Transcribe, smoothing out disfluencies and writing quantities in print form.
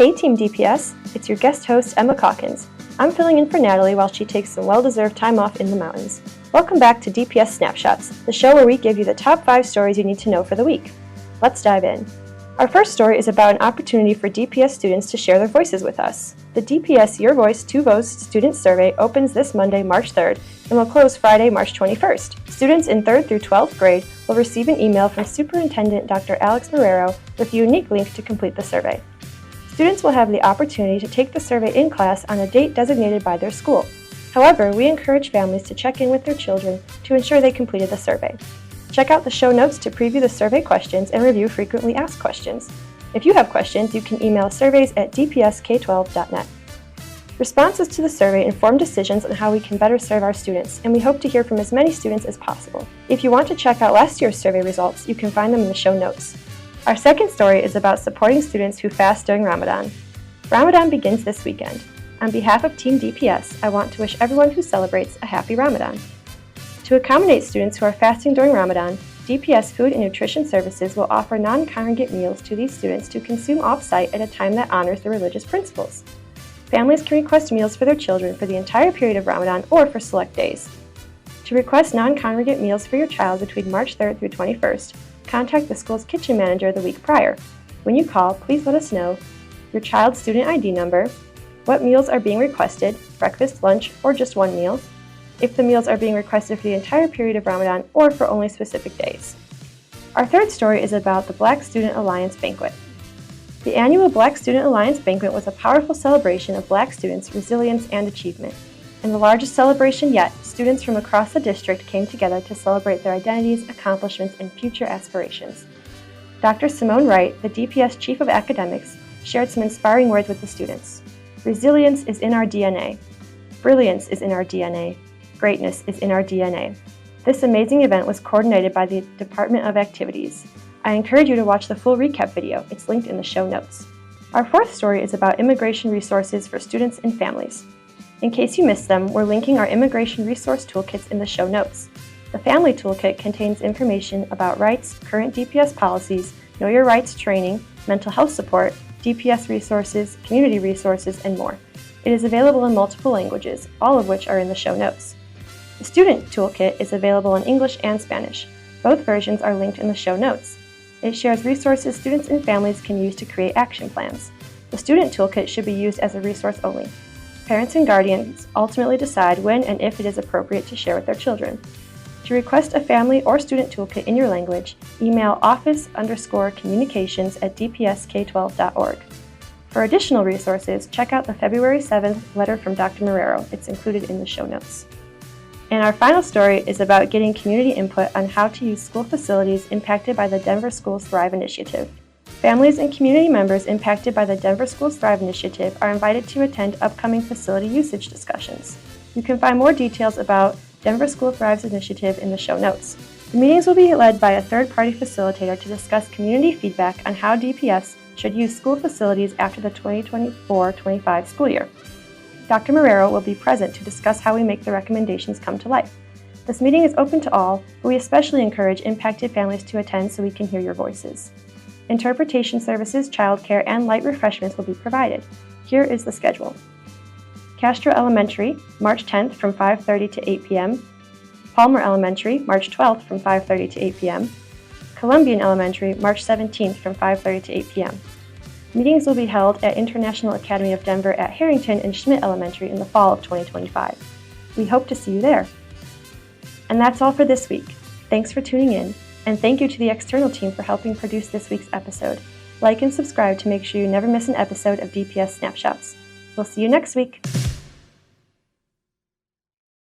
Hey Team DPS, it's your guest host Emma Calkins. I'm filling in for Natalie while she takes some well-deserved time off in the mountains. Welcome back to DPS Snapshots, the show where we give you the top 5 stories you need to know for the week. Let's dive in. Our first story is about an opportunity for DPS students to share their voices with us. The DPS Your Voice, Two Votes Student Survey opens this Monday, March 3rd, and will close Friday, March 21st. Students in 3rd through 12th grade will receive an email from Superintendent Dr. Alex Marrero with a unique link to complete the survey. Students will have the opportunity to take the survey in class on a date designated by their school. However, we encourage families to check in with their children to ensure they completed the survey. Check out the show notes to preview the survey questions and review frequently asked questions. If you have questions, you can email surveys@dpsk12.net. Responses to the survey inform decisions on how we can better serve our students, and we hope to hear from as many students as possible. If you want to check out last year's survey results, you can find them in the show notes. Our second story is about supporting students who fast during Ramadan. Ramadan begins this weekend. On behalf of Team DPS, I want to wish everyone who celebrates a happy Ramadan. To accommodate students who are fasting during Ramadan, DPS Food and Nutrition Services will offer non-congregate meals to these students to consume off-site at a time that honors the religious principles. Families can request meals for their children for the entire period of Ramadan or for select days. To request non-congregate meals for your child between March 3rd through 21st, contact the school's kitchen manager the week prior. When you call, please let us know your child's student ID number, what meals are being requested, breakfast, lunch, or just one meal, if the meals are being requested for the entire period of Ramadan or for only specific days. Our third story is about the Black Student Alliance Banquet. The annual Black Student Alliance Banquet was a powerful celebration of Black students' resilience and achievement. In the largest celebration yet, students from across the district came together to celebrate their identities, accomplishments, and future aspirations. Dr. Simone Wright, the DPS Chief of Academics, shared some inspiring words with the students. Resilience is in our DNA. Brilliance is in our DNA. Greatness is in our DNA. This amazing event was coordinated by the Department of Activities. I encourage you to watch the full recap video. It's linked in the show notes. Our fourth story is about immigration resources for students and families. In case you missed them, we're linking our immigration resource toolkits in the show notes. The Family Toolkit contains information about rights, current DPS policies, Know Your Rights training, mental health support, DPS resources, community resources, and more. It is available in multiple languages, all of which are in the show notes. The Student Toolkit is available in English and Spanish. Both versions are linked in the show notes. It shares resources students and families can use to create action plans. The Student Toolkit should be used as a resource only. Parents and guardians ultimately decide when and if it is appropriate to share with their children. To request a family or student toolkit in your language, email office_communications@dpsk12.org. For additional resources, check out the February 7th letter from Dr. Marrero. It's included in the show notes. And our final story is about getting community input on how to use school facilities impacted by the Denver Schools Thrive initiative. Families and community members impacted by the Denver Schools Thrive initiative are invited to attend upcoming facility usage discussions. You can find more details about Denver School Thrive's initiative in the show notes. The meetings will be led by a third-party facilitator to discuss community feedback on how DPS should use school facilities after the 2024-25 school year. Dr. Marrero will be present to discuss how we make the recommendations come to life. This meeting is open to all, but we especially encourage impacted families to attend so we can hear your voices. Interpretation services, childcare, and light refreshments will be provided. Here is the schedule. Castro Elementary, March 10th from 5:30 to 8 p.m. Palmer Elementary, March 12th from 5:30 to 8 p.m. Columbian Elementary, March 17th from 5:30 to 8 p.m. Meetings will be held at International Academy of Denver at Harrington and Schmidt Elementary in the fall of 2025. We hope to see you there. And that's all for this week. Thanks for tuning in, and thank you to the external team for helping produce this week's episode. Like and subscribe to make sure you never miss an episode of DPS Snapshots. We'll see you next week.